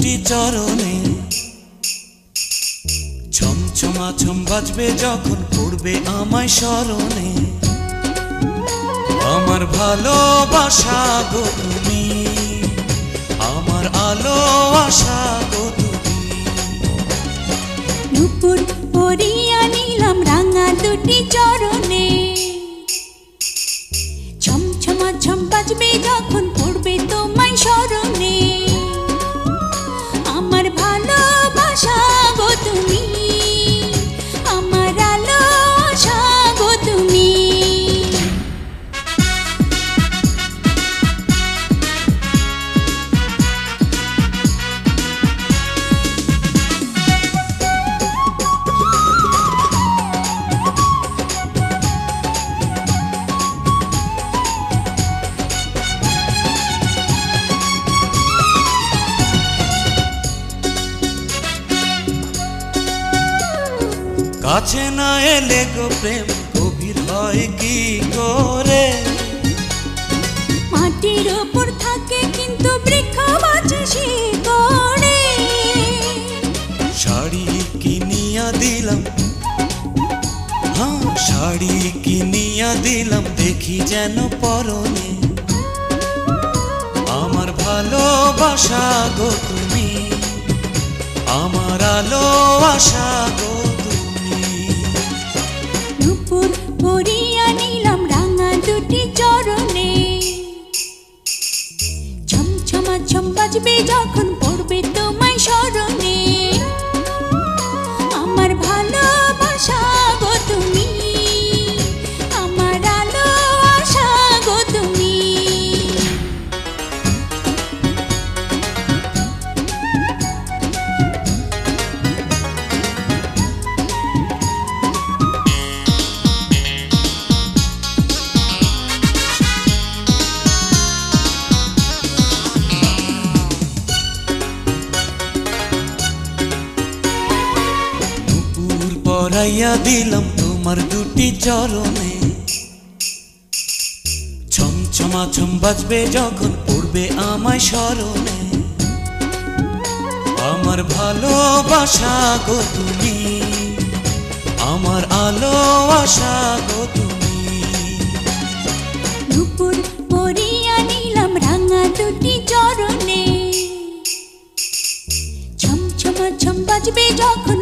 দুটি চরণে ছমছমাছম বাজবে যখন পড়বে আমায় স্মরণে। আমার ভালোবাসা গো তুমি, আমার আলো আশা গো তুমি। নুপুর পরিয়া নিলাম রাঙা দুটি চরণে, ছমছমাছম বাজবে যখন পড়বে তোমায় স্মরণে। আমার ভালোবাসা গো তুমি, আমার আলো আশা গো তুমি। কাছে না এলে গো প্রেম গভীর হয় কি করে। মাটির উপর থাকে কিন্তু বৃক্ষ বাঁচে শিকড়ে। শাড়ি কিনিয়া দিলাম, হ্যাঁ শাড়ি কিনিয়া দিলাম, দেখি যেন পরনে। আমার ভালোবাসা গো তুমি, আমার আলো আশা গো তুমি। নুপুর পরিয়া নিলাম রাঙা দুটি চরণে, ছমছমাছম বাজবে যখন পড়বে তোমায় স্মরণে। আমার ভালোবাসা গো তুমি, আমার আলো আশা গো তুমি। পরাইয়া দিলাম তোমার দুটি চরণে, ছমছমাছম বাজবে যখন পড়বে আমায় স্মরণে। আমার ভালোবাসা গো তুমি, আমার আলো আশা গো তুমি। নুপুর পরিয়া নিলাম রাঙা দুটি চরণে, ছমছমাছম বাজবে যখন